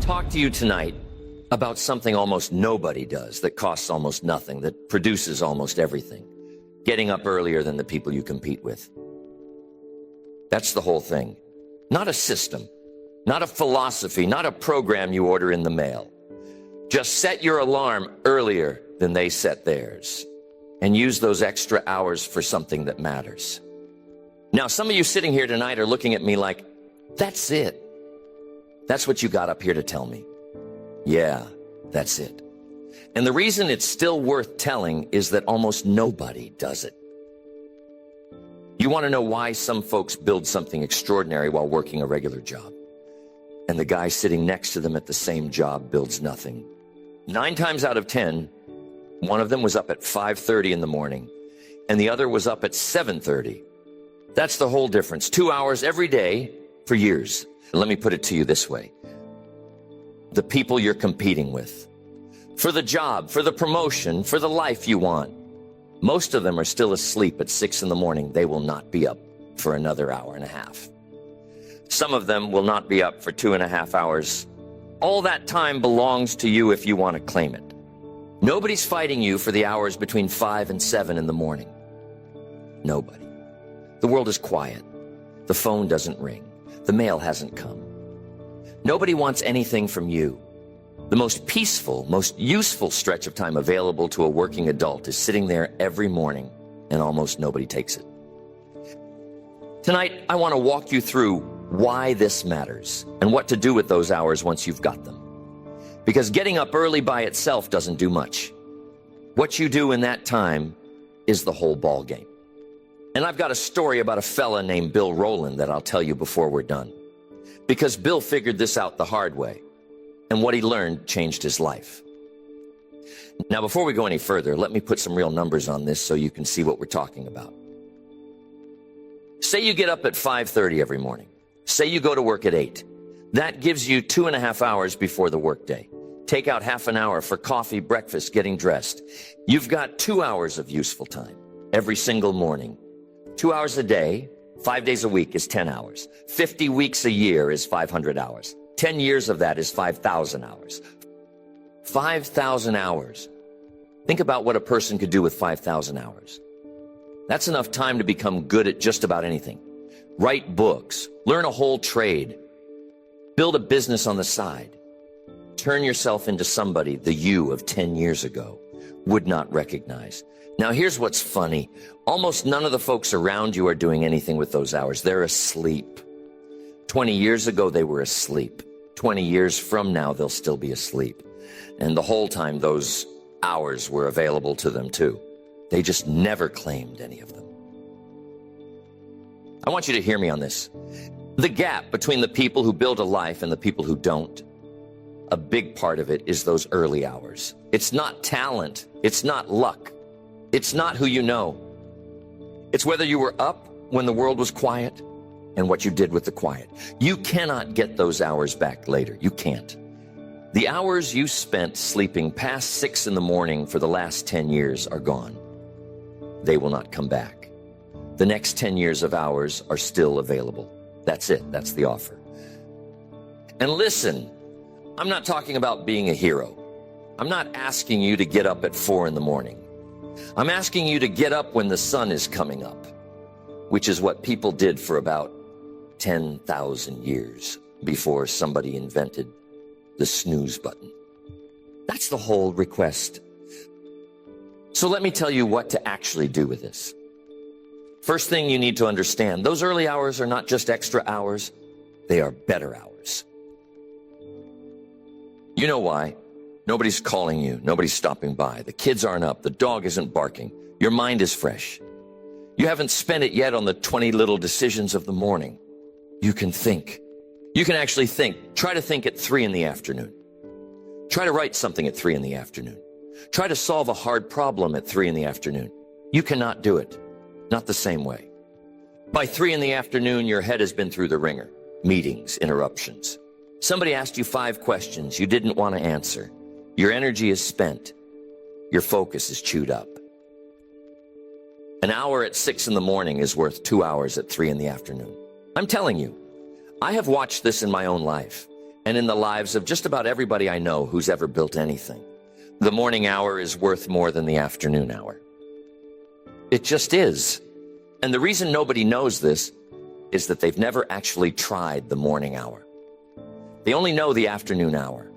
talk to you tonight about something almost nobody does, that costs almost nothing, that produces almost everything. Getting up earlier than the people you compete with. That's the whole thing. Not a system, not a philosophy, not a program you order in the mail. Just set your alarm earlier than they set theirs, and use those extra hours for something that matters. Now, some of you sitting here tonight are looking at me like, that's it. That's what you got up here to tell me. Yeah, that's it. And the reason it's still worth telling is that almost nobody does it. You want to know why some folks build something extraordinary while working a regular job, and the guy sitting next to them at the same job builds nothing? 9 times out of 10, one of them was up at 5:30 in the morning, and the other was up at 7:30. That's the whole difference. 2 hours every day for years. Let me put it to you this way. The people you're competing with, for the job, for the promotion, for the life you want, most of them are still asleep at 6 in the morning. They will not be up for another hour and a half. Some of them will not be up for 2.5 hours. All that time belongs to you if you want to claim it. Nobody's fighting you for the hours between 5 and 7 in the morning. Nobody. The world is quiet. The phone doesn't ring. The mail hasn't come. Nobody wants anything from you. The most peaceful, most useful stretch of time available to a working adult is sitting there every morning, and almost nobody takes it. Tonight, I want to walk you through why this matters and what to do with those hours once you've got them. Because getting up early by itself doesn't do much. What you do in that time is the whole ball game. And I've got a story about a fella named Bill Roland that I'll tell you before we're done. Because Bill figured this out the hard way, and what he learned changed his life. Now, before we go any further, let me put some real numbers on this so you can see what we're talking about. Say you get up at 5:30 every morning. Say you go to work at 8. That gives you 2.5 hours before the workday. Take out half an hour for coffee, breakfast, getting dressed. You've got 2 hours of useful time every single morning. 2 hours a day, 5 days a week is 10 hours. 50 weeks a year is 500 hours. 10 years of that is 5,000 hours. 5,000 hours. Think about what a person could do with 5,000 hours. That's enough time to become good at just about anything. Write books, learn a whole trade, build a business on the side. Turn yourself into somebody the you of 10 years ago would not recognize. Now, here's what's funny. Almost none of the folks around you are doing anything with those hours. They're asleep. 20 years ago, they were asleep. 20 years from now, they'll still be asleep. And the whole time, those hours were available to them, too. They just never claimed any of them. I want you to hear me on this. The gap between the people who build a life and the people who don't, a big part of it is those early hours. It's not talent. It's not luck. It's not who you know. It's whether you were up when the world was quiet and what you did with the quiet. You cannot get those hours back later. You can't. The hours you spent sleeping past 6 in the morning for the last 10 years are gone. They will not come back. The next 10 years of hours are still available. That's it. That's the offer. And listen, I'm not talking about being a hero. I'm not asking you to get up at 4 in the morning. I'm asking you to get up when the sun is coming up, which is what people did for about 10,000 years before somebody invented the snooze button. That's the whole request. So let me tell you what to actually do with this. First thing you need to understand, those early hours are not just extra hours, they are better hours. You know why? Nobody's calling you. Nobody's stopping by. The kids aren't up. The dog isn't barking. Your mind is fresh. You haven't spent it yet on the 20 little decisions of the morning. You can think. You can actually think. Try to think at 3 in the afternoon. Try to write something at 3 in the afternoon. Try to solve a hard problem at 3 in the afternoon. You cannot do it. Not the same way. By 3 in the afternoon, your head has been through the ringer. Meetings, interruptions. Somebody asked you 5 questions you didn't want to answer. Your energy is spent. Your focus is chewed up. An hour at 6 in the morning is worth 2 hours at 3 in the afternoon. I'm telling you, I have watched this in my own life. and in the lives of just about everybody I know who's ever built anything. The morning hour is worth more than the afternoon hour. It just is. And the reason nobody knows this is that they've never actually tried the morning hour. They only know the afternoon hour.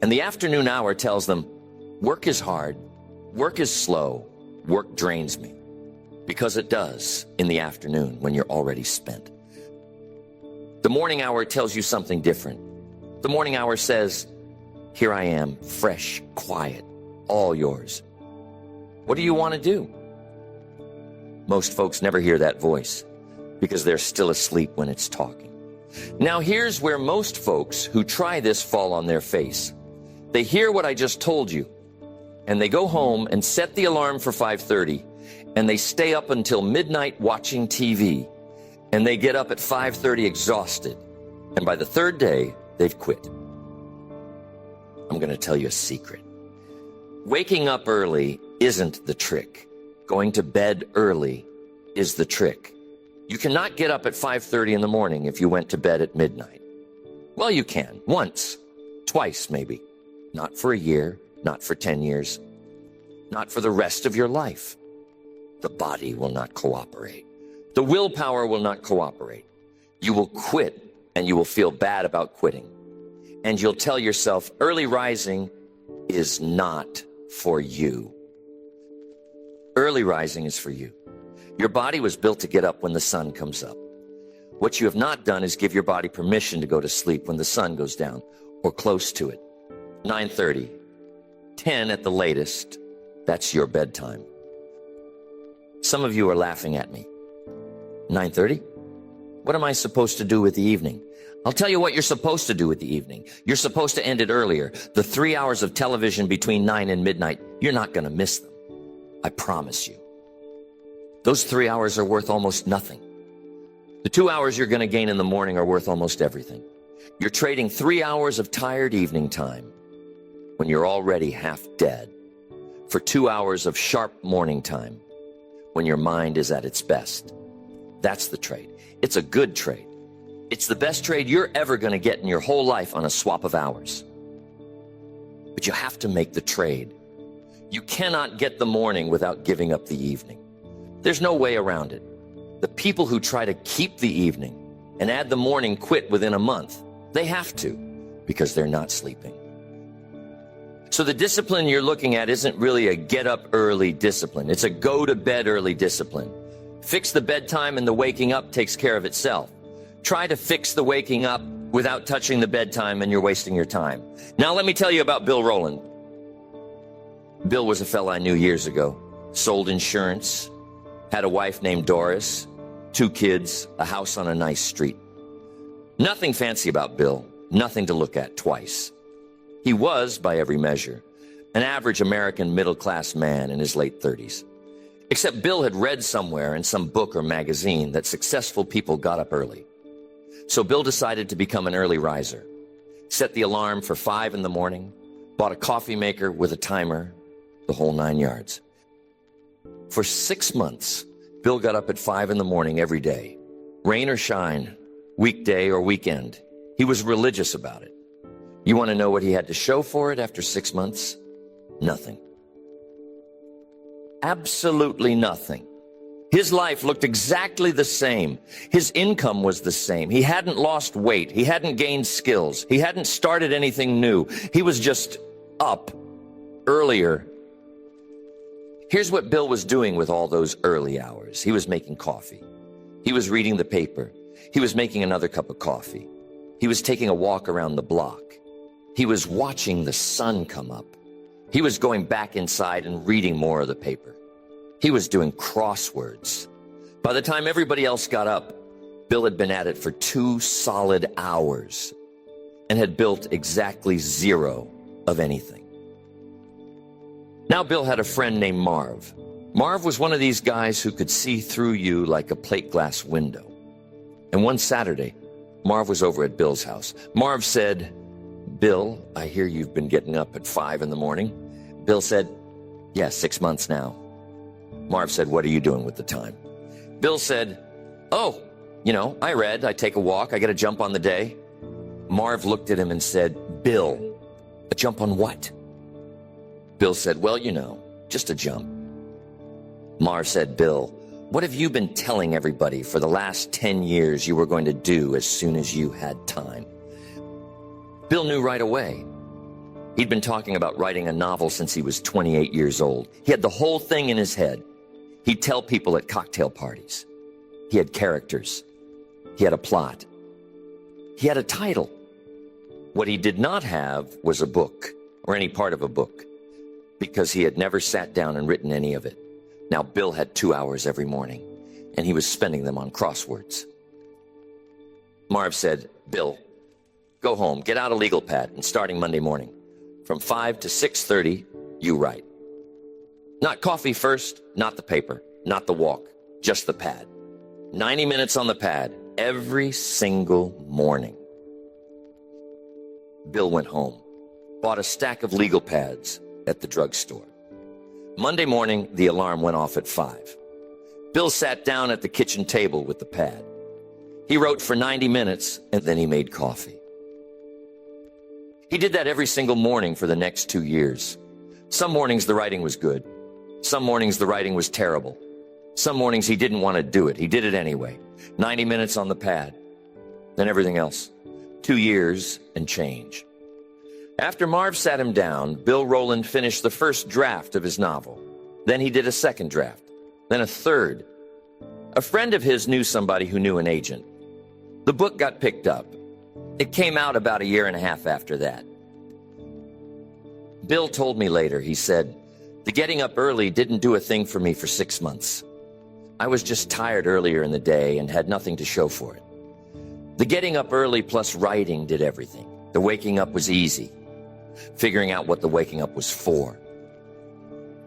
And the afternoon hour tells them, work is hard, work is slow, work drains me. Because it does in the afternoon when you're already spent. The morning hour tells you something different. The morning hour says, here I am, fresh, quiet, all yours. What do you want to do? Most folks never hear that voice because they're still asleep when it's talking. Now here's where most folks who try this fall on their face. They hear what I just told you, and they go home and set the alarm for 5:30, and they stay up until midnight watching TV, and they get up at 5:30 exhausted, and by the third day, they've quit. I'm going to tell you a secret. Waking up early isn't the trick. Going to bed early is the trick. You cannot get up at 5:30 in the morning if you went to bed at midnight. Well, you can. Once. Twice, maybe. Not for a year. Not for 10 years. Not for the rest of your life. The body will not cooperate. The willpower will not cooperate. You will quit, and you will feel bad about quitting. And you'll tell yourself, early rising is not for you. Early rising is for you. Your body was built to get up when the sun comes up. What you have not done is give your body permission to go to sleep when the sun goes down, or close to it. 9:30, 10 at the latest, that's your bedtime. Some of you are laughing at me. 9:30? What am I supposed to do with the evening? I'll tell you what you're supposed to do with the evening. You're supposed to end it earlier. The 3 hours of television between 9 and midnight, you're not going to miss them. I promise you. Those 3 hours are worth almost nothing. The 2 hours you're going to gain in the morning are worth almost everything. You're trading 3 hours of tired evening time when you're already half dead for 2 hours of sharp morning time when your mind is at its best. That's the trade. It's a good trade. It's the best trade you're ever going to get in your whole life on a swap of hours. But you have to make the trade. You cannot get the morning without giving up the evening. There's no way around it. The people who try to keep the evening and add the morning quit within a month, they have to because they're not sleeping. So the discipline you're looking at isn't really a get up early discipline. It's a go to bed early discipline. Fix the bedtime and the waking up takes care of itself. Try to fix the waking up without touching the bedtime and you're wasting your time. Now let me tell you about Bill Roland. Bill was a fella I knew years ago. Sold insurance, had a wife named Doris, 2 kids, a house on a nice street. Nothing fancy about Bill, nothing to look at twice. He was, by every measure, an average American middle-class man in his late 30s. Except Bill had read somewhere in some book or magazine that successful people got up early. So Bill decided to become an early riser. Set the alarm for 5 in the morning, bought a coffee maker with a timer, the whole 9 yards. For 6 months, Bill got up at 5 in the morning every day, rain or shine, weekday or weekend. He was religious about it. You want to know what he had to show for it after 6 months? Nothing. Absolutely nothing. His life looked exactly the same. His income was the same. He hadn't lost weight. He hadn't gained skills. He hadn't started anything new. He was just up earlier. Here's what Bill was doing with all those early hours. He was making coffee. He was reading the paper. He was making another cup of coffee. He was taking a walk around the block. He was watching the sun come up. He was going back inside and reading more of the paper. He was doing crosswords. By the time everybody else got up, Bill had been at it for 2 solid hours and had built exactly 0 of anything. Now Bill had a friend named Marv. Marv was one of these guys who could see through you like a plate glass window. And one Saturday, Marv was over at Bill's house. Marv said, "Bill, I hear you've been getting up at 5 in the morning." Bill said, "Yeah, 6 months now." Marv said, "What are you doing with the time?" Bill said, "Oh, I read, I take a walk, I get a jump on the day." Marv looked at him and said, "Bill, a jump on what?" Bill said, "Well, you know, just a jump." Marv said, "Bill, what have you been telling everybody for the last 10 years you were going to do as soon as you had time?" Bill knew right away. He'd been talking about writing a novel since he was 28 years old. He had the whole thing in his head. He'd tell people at cocktail parties. He had characters. He had a plot. He had a title. What he did not have was a book, or any part of a book, because he had never sat down and written any of it. Now, Bill had 2 hours every morning, and he was spending them on crosswords. Marv said, "Bill, go home, get out a legal pad, and starting Monday morning, from 5 to 6:30, you write. Not coffee first, not the paper, not the walk, just the pad. 90 minutes on the pad, every single morning." Bill went home, bought a stack of legal pads at the drugstore. Monday morning, the alarm went off at 5. Bill sat down at the kitchen table with the pad. He wrote for 90 minutes, and then he made coffee. He did that every single morning for the next 2 years. Some mornings the writing was good. Some mornings the writing was terrible. Some mornings he didn't want to do it. He did it anyway. 90 minutes on the pad. Then everything else. 2 years and change. After Marv sat him down, Bill Roland finished the first draft of his novel. Then he did a second draft. Then a third. A friend of his knew somebody who knew an agent. The book got picked up. It came out about a year and a half after that. Bill told me later, he said, "The getting up early didn't do a thing for me for 6 months. I was just tired earlier in the day and had nothing to show for it. The getting up early plus writing did everything. The waking up was easy. Figuring out what the waking up was for.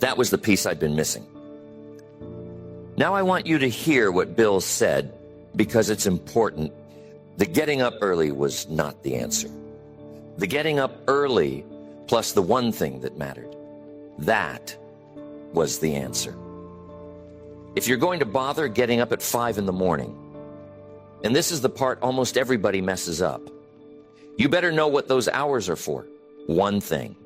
That was the piece I'd been missing." Now I want you to hear what Bill said, because it's important. The getting up early was not the answer. The getting up early plus the one thing that mattered. That was the answer. If you're going to bother getting up at 5 in the morning, and this is the part almost everybody messes up, you better know what those hours are for. One thing.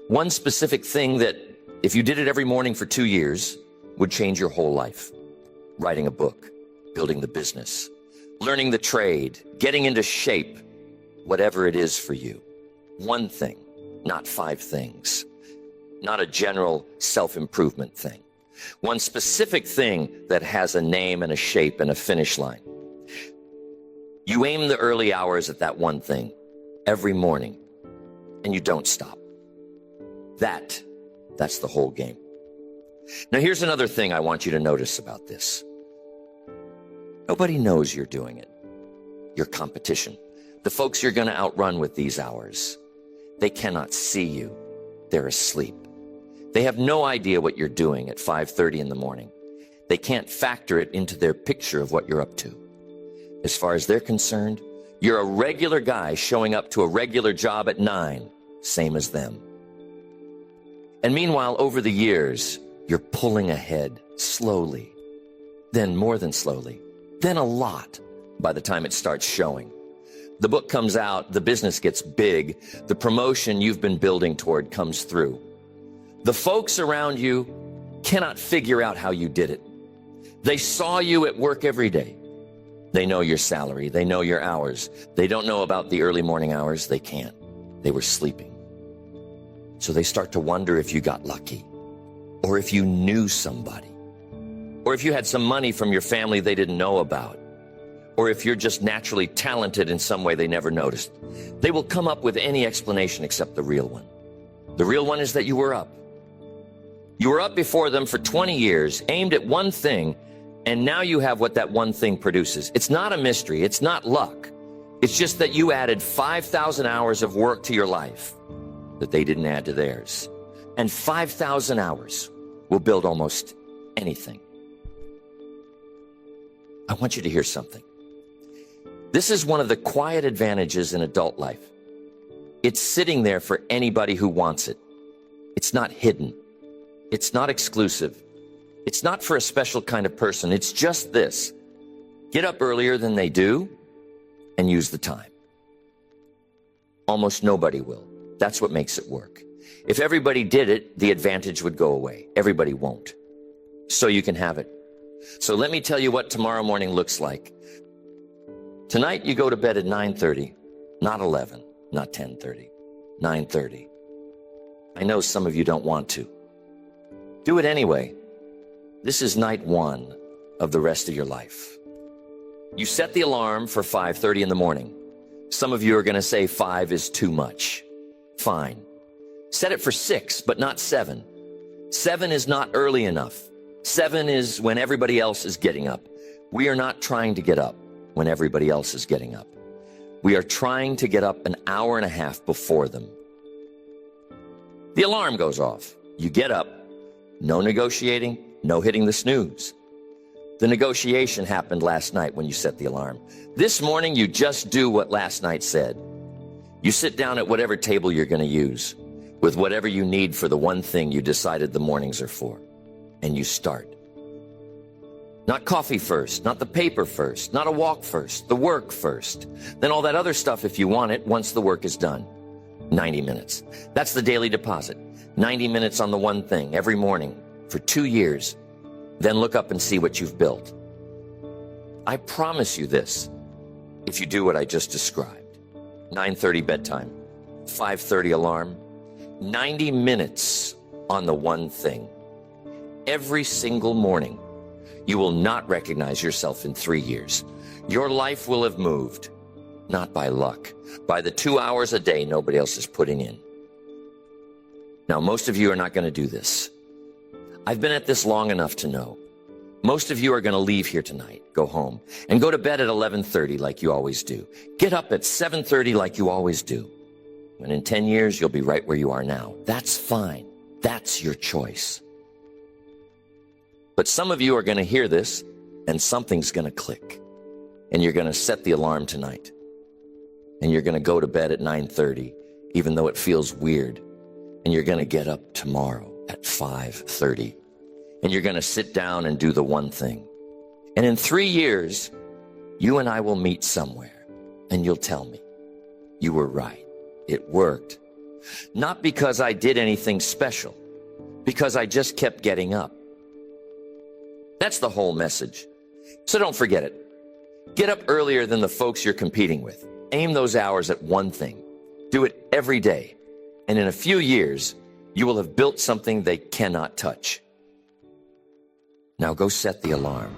One specific thing that, if you did it every morning for 2 years, would change your whole life. Writing a book, building the business, learning the trade, getting into shape, whatever it is for you. One thing, not 5 things. Not a general self-improvement thing. One specific thing that has a name and a shape and a finish line. You aim the early hours at that one thing every morning, and you don't stop. That's the whole game. Now here's another thing I want you to notice about this. Nobody knows you're doing it. Your competition, the folks you're going to outrun with these hours, they cannot see you. They're asleep. They have no idea what you're doing at 5:30 in the morning. They can't factor it into their picture of what you're up to. As far as they're concerned, you're a regular guy showing up to a regular job at 9, same as them. And meanwhile, over the years, you're pulling ahead slowly, then more than slowly, then a lot by the time it starts showing. The book comes out, the business gets big, the promotion you've been building toward comes through. The folks around you cannot figure out how you did it. They saw you at work every day. They know your salary. They know your hours. They don't know about the early morning hours. They can't. They were sleeping. So they start to wonder if you got lucky, or if you knew somebody, or if you had some money from your family they didn't know about, or if you're just naturally talented in some way they never noticed. They will come up with any explanation except the real one. The real one is that you were up. You were up before them for 20 years, aimed at one thing, and now you have what that one thing produces. It's not a mystery. It's not luck. It's just that you added 5,000 hours of work to your life that they didn't add to theirs. And 5,000 hours will build almost anything. I want you to hear something. This is one of the quiet advantages in adult life. It's sitting there for anybody who wants it. It's not hidden. It's not exclusive. It's not for a special kind of person. It's just this. Get up earlier than they do and use the time. almost nobody will. That's what makes it work. If everybody did it, the advantage would go away. Everybody won't. So you can have it. So let me tell you what tomorrow morning looks like. Tonight you go to bed at 9:30, not 11, not 10:30, 9:30. I know some of you don't want to. Do it anyway. This is night one of the rest of your life. You set the alarm for 5:30 in the morning. Some of you are going to say 5 is too much. Fine. Set it for 6, but not 7. 7 is not early enough. 7 is when everybody else is getting up. We are not trying to get up when everybody else is getting up. We are trying to get up an hour and a half before them. The alarm goes off. You get up. No negotiating, no hitting the snooze. The negotiation happened last night when you set the alarm. This morning, you just do what last night said. You sit down at whatever table you're going to use, with whatever you need for the one thing you decided the mornings are for, and you start. Not coffee first, not the paper first, not a walk first, the work first. Then all that other stuff if you want it once the work is done. 90 minutes. That's the daily deposit. 90 minutes on the one thing every morning for 2 years. Then look up and see what you've built. I promise you this, if you do what I just described. 9:30 bedtime, 5:30 alarm, 90 minutes on the one thing. Every single morning, you will not recognize yourself in 3 years. Your life will have moved, not by luck, by the 2 hours a day nobody else is putting in. Now, most of you are not going to do this. I've been at this long enough to know. Most of you are going to leave here tonight, go home, and go to bed at 11:30 like you always do. Get up at 7:30 like you always do. And in 10 years, you'll be right where you are now. That's fine. That's your choice. But some of you are going to hear this, and something's going to click. And you're going to set the alarm tonight. And you're going to go to bed at 9:30, even though it feels weird. And you're going to get up tomorrow at 5:30. And you're going to sit down and do the one thing. And in 3 years, you and I will meet somewhere. And you'll tell me, you were right. It worked. Not because I did anything special. Because I just kept getting up. That's the whole message. So don't forget it. Get up earlier than the folks you're competing with. Aim those hours at one thing. Do it every day. And in a few years, you will have built something they cannot touch. Now go set the alarm.